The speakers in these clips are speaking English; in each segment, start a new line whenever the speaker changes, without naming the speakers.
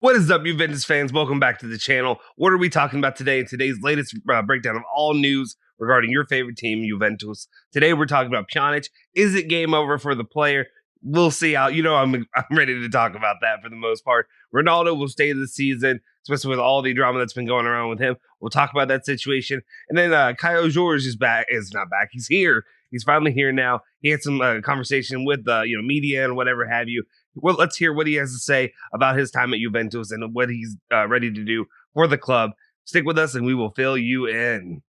What is up, Juventus fans? Welcome back to the channel. What are we talking about today in today's latest breakdown of all news regarding your favorite team, Juventus? Today we're talking about Pjanic. Is it game over for the player? We'll see how. I'm ready to talk about that for the most part. Ronaldo will stay this season, especially with all the drama that's been going around with him. We'll talk about that situation. And then Kaio Jorge is back. Is not back. He's here. He's finally here now. He had some conversation with media and whatever have you. Well, let's hear what he has to say about his time at Juventus and what he's ready to do for the club. Stick with us and we will fill you in.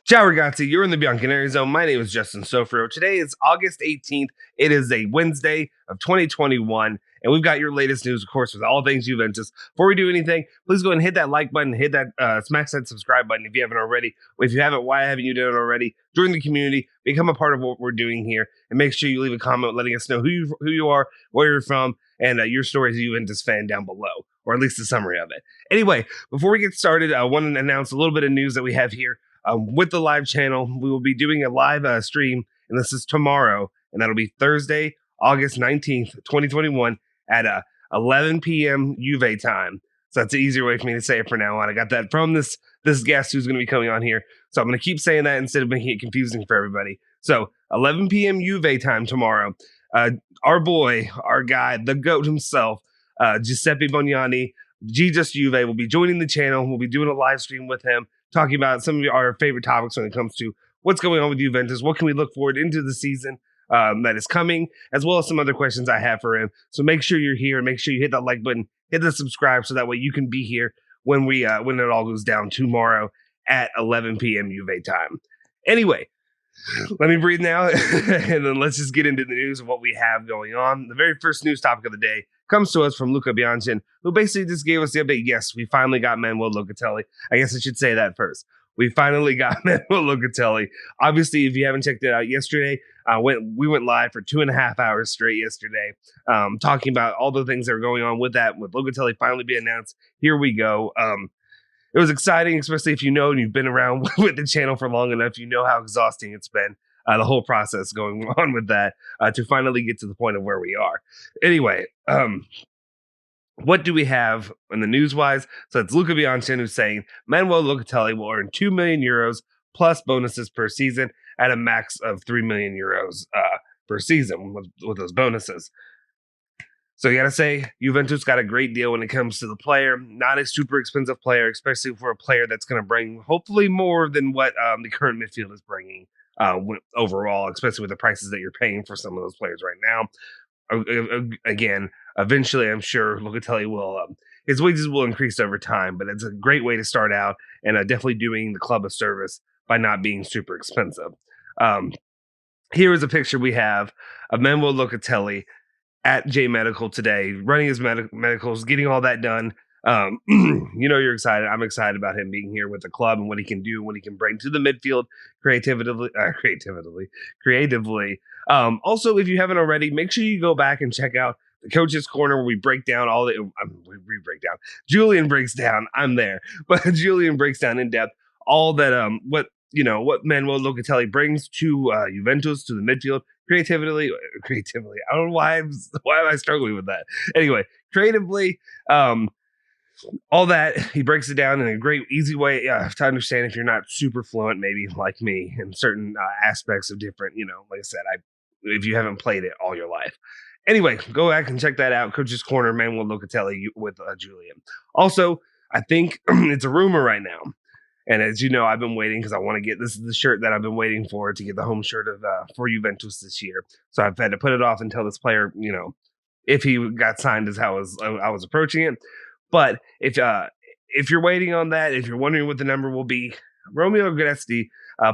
Ciao ragazzi, you're in the Bianconeri zone. My name is Justin Sofrio. Today is August 18th. It is a Wednesday of 2021, and we've got your latest news, of course, with all things Juventus. Before we do anything, please go ahead and hit that like button, hit that smash that subscribe button if you haven't already. If you haven't, why haven't you done it already? Join the community, become a part of what we're doing here, and make sure you leave a comment letting us know who you are, where you're from, and your story as a Juventus fan down below, or at least a summary of it. Anyway, before we get started, I want to announce a little bit of news that we have here. With the live channel, we will be doing a live stream, and this is tomorrow, and that'll be Thursday, August 19th, 2021 at 11 p.m. Juve time. So that's an easier way for me to say it for now on. I got that from this guest who's going to be coming on here. So I'm going to keep saying that instead of making it confusing for everybody. So 11 p.m. Juve time tomorrow. Our boy, our guy, the GOAT himself, Giuseppe Bognani, Jesus Juve, will be joining the channel. We'll be doing a live stream with him, talking about some of our favorite topics when it comes to what's going on with Juventus, what can we look forward into the season that is coming, as well as some other questions I have for him. So make sure you're here. Make sure you hit that like button, hit the subscribe, so that way you can be here when when it all goes down tomorrow at 11 p.m. Juve time. Anyway, let me breathe now, and then let's just get into the news of what we have going on. The very first news topic of the day comes to us from Luca Bianchi, who basically just gave us the update. Yes, we finally got Manuel Locatelli. I guess I should say that first. We finally got Manuel Locatelli. Obviously, if you haven't checked it out, yesterday we went live for 2.5 hours straight yesterday, talking about all the things that are going on with that, with Locatelli finally being announced. Here we go. It was exciting, especially if you know and you've been around with the channel for long enough. You know how exhausting it's been, the whole process going on with that, to finally get to the point of where we are. Anyway, what do we have in the news-wise? So it's Luca Bianchi who's saying Manuel Locatelli will earn 2 million euros plus bonuses per season at a max of 3 million euros per season with those bonuses. So you got to say, Juventus got a great deal when it comes to the player. Not a super expensive player, especially for a player that's going to bring hopefully more than what the current midfield is bringing overall, especially with the prices that you're paying for some of those players right now. Again, eventually, I'm sure Locatelli will, his wages will increase over time, but it's a great way to start out and definitely doing the club a service by not being super expensive. Here is a picture we have of Manuel Locatelli at J Medical today, running his medicals, getting all that done. You're excited. I'm excited about him being here with the club and what he can do, what he can bring to the midfield creatively. Also, if you haven't already, make sure you go back and check out the Coach's Corner, where we break down all the Julian breaks down. I'm there, but Julian breaks down in depth all that what Manuel Locatelli brings to Juventus, to the midfield. Creatively. I don't know why am I struggling with that. Anyway, creatively, all that, he breaks it down in a great, easy way to understand if you're not super fluent, maybe like me, in certain aspects of different, like I said, if you haven't played it all your life. Anyway, go back and check that out. Coach's Corner, Manuel Locatelli with Julian. Also, I think it's a rumor right now. And as you know, I've been waiting because I want to get, this is the shirt that I've been waiting for, to get the home shirt of for Juventus this year. So I've had to put it off until this player, if he got signed, is how I was approaching it. But if you're waiting on that, if you're wondering what the number will be, Romeo Gresti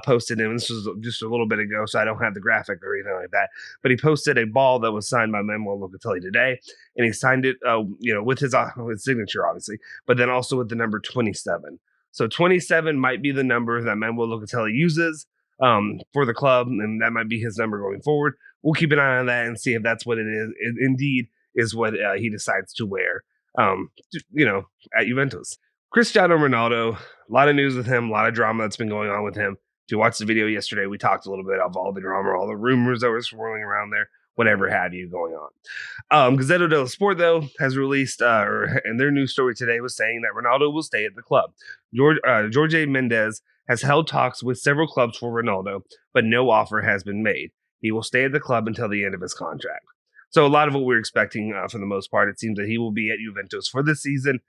posted, and this was just a little bit ago, so I don't have the graphic or anything like that, but he posted a ball that was signed by Manuel Locatelli today, and he signed it, with his signature, obviously, but then also with the number 27. So 27 might be the number that Manuel Locatelli uses for the club, and that might be his number going forward. We'll keep an eye on that and see if that's what it is. It indeed is what he decides to wear, at Juventus. Cristiano Ronaldo, a lot of news with him, a lot of drama that's been going on with him. If you watched the video yesterday, we talked a little bit of all the drama, all the rumors that were swirling around there, whatever have you going on. Gazzetta dello Sport, though, has released, and their news story today was saying that Ronaldo will stay at the club. Jorge Mendes has held talks with several clubs for Ronaldo, but no offer has been made. He will stay at the club until the end of his contract. So a lot of what we're expecting for the most part, it seems that he will be at Juventus for the season.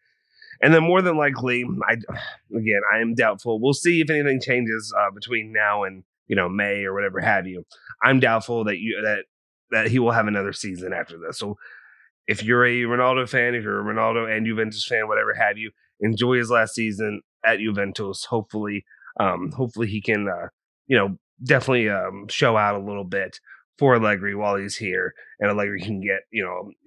And then more than likely, I am doubtful. We'll see if anything changes between now and May or whatever have you. I'm doubtful that he will have another season after this. So if you're a Ronaldo fan, if you're a Ronaldo and Juventus fan, whatever have you, enjoy his last season at Juventus. Hopefully he can definitely show out a little bit for Allegri while he's here, and Allegri can get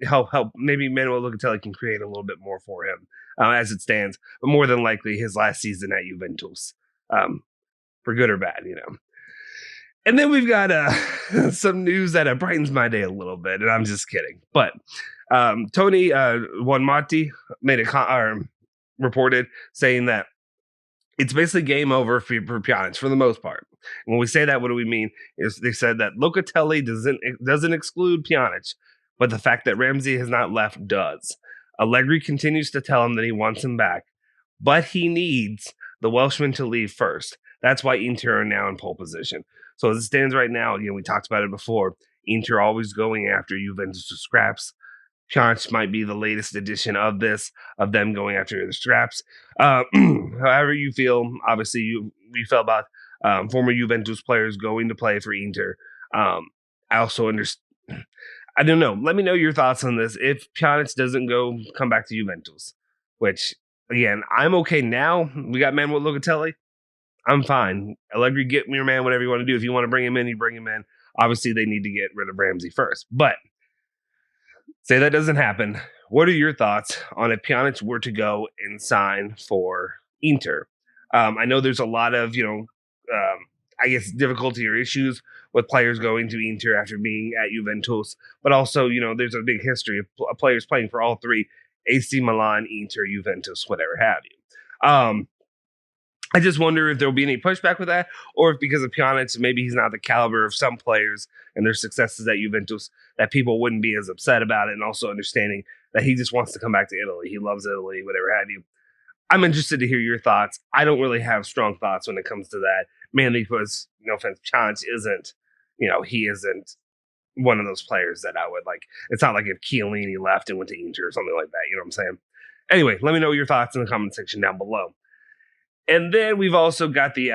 help. Maybe Manuel Locatelli can create a little bit more for him as it stands. But more than likely, his last season at Juventus, for good or bad, And then we've got some news that brightens my day a little bit, and I'm just kidding. But Tony Wanmati made reported saying that it's basically game over for Pjanic for the most part. When we say that, what do we mean? Is they said that Locatelli doesn't exclude Pjanic, but the fact that Ramsey has not left does. Allegri continues to tell him that he wants him back, but he needs the Welshman to leave first. That's why Inter are now in pole position. So as it stands right now, we talked about it before. Inter always going after Juventus scraps. Pjanic might be the latest edition of them going after the scraps. However you feel, obviously you felt about former Juventus players going to play for Inter. I also understand. I don't know. Let me know your thoughts on this. If Pjanic doesn't come back to Juventus, which again, I'm okay now. We got Manuel Locatelli. I'm fine. Allegri, get me your man, whatever you want to do. If you want to bring him in, you bring him in. Obviously, they need to get rid of Ramsey first. But say that doesn't happen. What are your thoughts on if Pjanic were to go and sign for Inter? I know there's a lot of, difficulty or issues with players going to Inter after being at Juventus. But also, there's a big history of players playing for all three, AC Milan, Inter, Juventus, whatever have you. I just wonder if there'll be any pushback with that, or if because of Pjanic, maybe he's not the caliber of some players and their successes at Juventus, that people wouldn't be as upset about it, and also understanding that he just wants to come back to Italy. He loves Italy, whatever have you. I'm interested to hear your thoughts. I don't really have strong thoughts when it comes to that, mainly because, no offense, Pjanic isn't, he isn't one of those players that I would like. It's not like if Chiellini left and went to Inter or something like that. You know what I'm saying? Anyway, let me know your thoughts in the comment section down below. And then we've also got the,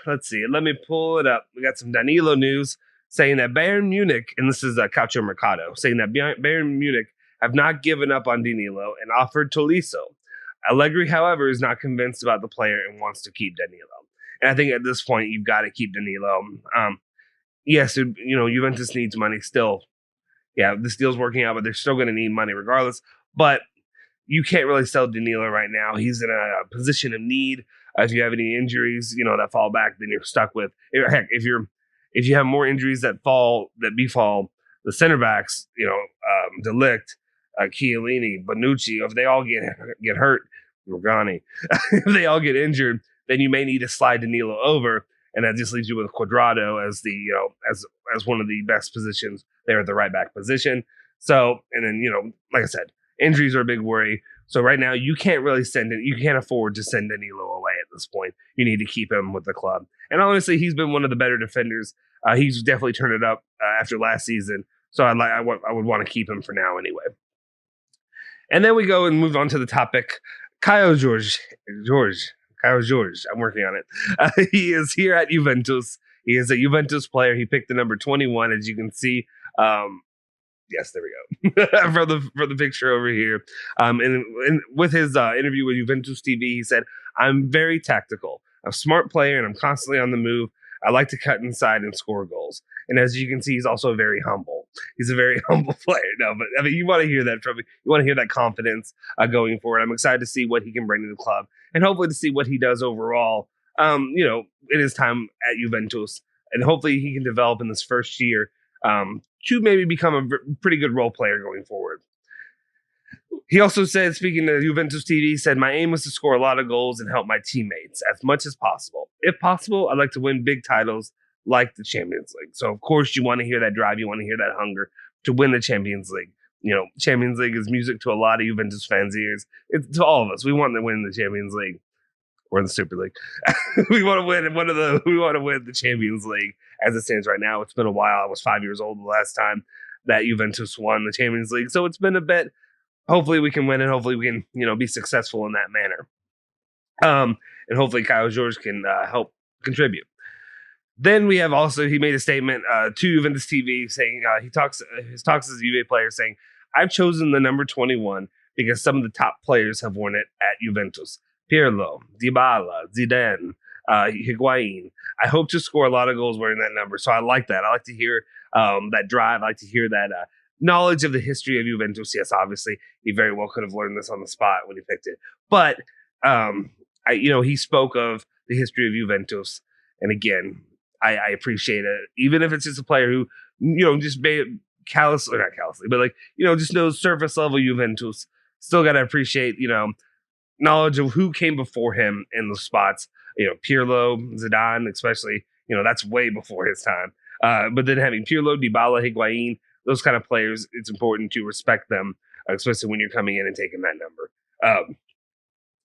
let's see, let me pull it up. We got some Danilo news saying that Bayern Munich, and this is Calcio Mercato, saying that Bayern Munich have not given up on Danilo and offered Tolisso. Allegri, however, is not convinced about the player and wants to keep Danilo. And I think at this point, you've got to keep Danilo. Yes, Juventus needs money still. Yeah, this deal's working out, but they're still going to need money regardless. But you can't really sell Danilo right now. He's in a position of need. If you have any injuries, that fall back, then you're stuck with. Heck, if you have more injuries that befall the center backs, De Ligt, Chiellini, Bonucci, if they all get hurt, Rogani, if they all get injured, then you may need to slide Danilo over, and that just leaves you with Cuadrado as the as one of the best positions there at the right back position. So, and then like I said, injuries are a big worry. So right now, you can't really you can't afford to send Danilo away at this point. You need to keep him with the club. And honestly, he's been one of the better defenders. He's definitely turned it up after last season. So I would want to keep him for now anyway. And then we go and move on to the topic. Kaio Jorge. I'm working on it. He is here at Juventus. He is a Juventus player. He picked the number 21, as you can see. Yes, there we go. for the picture over here. And with his interview with Juventus TV, he said, "I'm very tactical. I'm a smart player, and I'm constantly on the move. I like to cut inside and score goals." And as you can see, he's also very humble. He's a very humble player. No, but I mean, you want to hear that from him. You want to hear that confidence going forward. I'm excited to see what he can bring to the club, and hopefully to see what he does overall. In his time at Juventus, and hopefully he can develop in this first year. To maybe become a pretty good role player going forward. He also said, speaking to Juventus TV, he said, my aim was to score a lot of goals and help my teammates as much as possible. If possible, I'd like to win big titles like the Champions League. So, of course, you want to hear that drive. You want to hear that hunger to win the Champions League. You know, Champions League is music to a lot of Juventus fans' ears. It's to all of us. We want to win the Champions League or the Super League. We want to win we want to win the Champions League as it stands right now. It's been a while. I was 5 years old the last time that Juventus won the Champions League. So it's been a bit. Hopefully we can win it. Hopefully we can, be successful in that manner. And hopefully Kaio Jorge can help contribute. Then we have also, he made a statement to Juventus TV saying, his talks as a Juve player saying, I've chosen the number 21 because some of the top players have worn it at Juventus. Pirlo, Dybala, Zidane, Higuain. I hope to score a lot of goals wearing that number. So I like that. I like to hear that drive. I like to hear that knowledge of the history of Juventus. Yes, obviously, he very well could have learned this on the spot when he picked it. But, he spoke of the history of Juventus. And again, I appreciate it. Even if it's just a player who, just not callously, but just knows surface level Juventus. Still got to appreciate, knowledge of who came before him in the spots. Pirlo, Zidane, especially, that's way before his time. But then having Pirlo, Dybala, Higuain, those kind of players, it's important to respect them, especially when you're coming in and taking that number.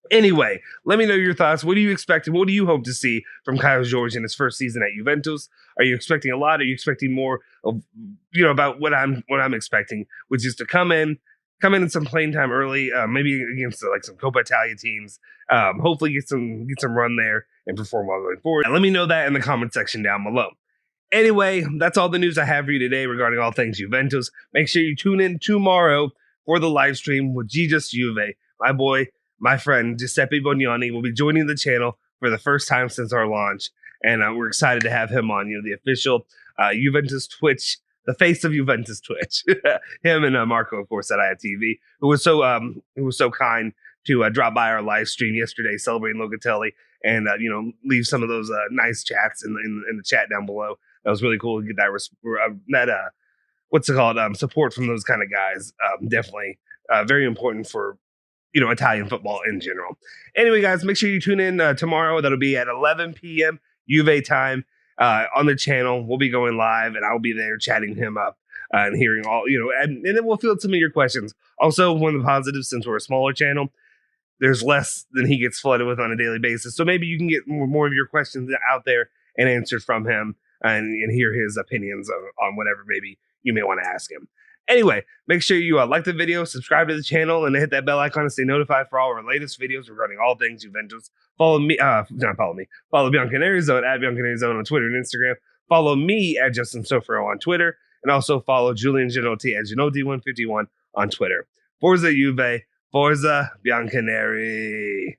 Anyway, let me know your thoughts. What do you expect? What do you hope to see from Kaio Jorge in his first season at Juventus? Are you expecting a lot? Are you expecting more of, about what I'm expecting, which is to come in some playing time early, maybe against some Coppa Italia teams. Hopefully get some run there and perform well going forward. And let me know that in the comment section down below. Anyway, that's all the news I have for you today regarding all things Juventus. Make sure you tune in tomorrow for the live stream with Jesus Juve. My boy, my friend, Giuseppe Bognani will be joining the channel for the first time since our launch. And we're excited to have him on, the official Juventus Twitch, the face of Juventus Twitch. Him and Marco, of course, at IATV, who was so kind to drop by our live stream yesterday celebrating Locatelli and, leave some of those nice chats in the chat down below. That was really cool to get that support from those kind of guys. Definitely very important for, Italian football in general. Anyway, guys, make sure you tune in tomorrow. That'll be at 11 p.m. Juve time on the channel. We'll be going live, and I'll be there chatting him up and hearing all, and then we'll field some of your questions. Also, one of the positives, since we're a smaller channel, there's less than he gets flooded with on a daily basis. So maybe you can get more of your questions out there and answered from him and hear his opinions on whatever maybe you may want to ask him. Anyway, make sure you like the video, subscribe to the channel, and hit that bell icon to stay notified for all our latest videos regarding all things Juventus. Follow Bianconeri Zone at Bianconeri Zone on Twitter and Instagram. Follow me at Justin Sofro on Twitter, and also follow Julian Genotti at Genotti151 on Twitter. Forza Juve, Forza Bianconeri.